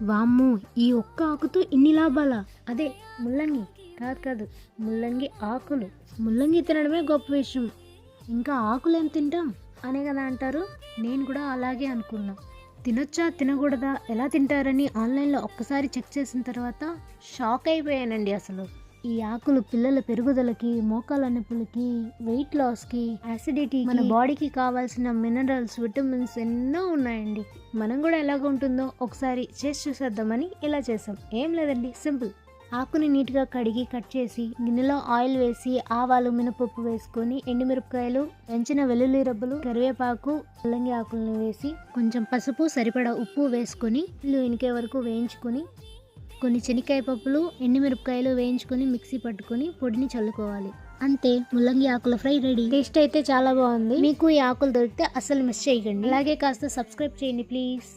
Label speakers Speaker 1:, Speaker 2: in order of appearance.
Speaker 1: వామ్మో, ఈ ఒక్క ఆకుతో ఇన్ని లాభాలా? అదే ముల్లంగి. కాదు, ముల్లంగి ఆకులు. ముల్లంగి తినడమే గొప్ప విషయం, ఇంకా ఆకులు ఏం తింటాం అనే కదా అంటారు. నేను కూడా అలాగే అనుకున్నా. తినొచ్చా తినకూడదా ఎలా తింటారని ఆన్లైన్లో ఒక్కసారి చెక్ చేసిన తర్వాత షాక్ అయిపోయానండి. అసలు ఈ ఆకులు పిల్లల పెరుగుదలకి, మోకాళ్ళ నొప్పులకి, వెయిట్ లాస్కి, యాసిడిటీ, మన బాడీకి కావాల్సిన మినరల్స్, విటమిన్స్ ఎన్నో ఉన్నాయండి. మనం కూడా ఎలాగ ఉంటుందో ఒకసారి చేసి చూసేద్దామని ఇలా చేసాం. ఏం లేదండి, సింపుల్. ఆకుని నీట్గా కడిగి కట్ చేసి గిన్నెలో ఆయిల్ వేసి ఆవాలు, మినపప్పు వేసుకొని, ఎండుమిరపకాయలు, వెంచిన వెల్లుల్లి రబ్బలు, కరివేపాకు, ముల్లంగి ఆకులను వేసి కొంచెం పసుపు, సరిపడా ఉప్పు వేసుకొని ఇనికే వరకు వేయించుకొని, కొన్ని శనక్కాయ పప్పులు, ఎండుమిరపకాయలు వేయించుకొని మిక్సీ పట్టుకొని పొడిని చల్లుకోవాలి. అంతే, ముల్లంగి ఆకుల ఫ్రై రెడీ. టేస్ట్ అయితే చాలా బాగుంది. మీకు ఈ ఆకులు దొరికితే అస్సలు మిస్ చేయకండి. అలాగే కాస్త సబ్స్క్రైబ్ చేయండి ప్లీజ్.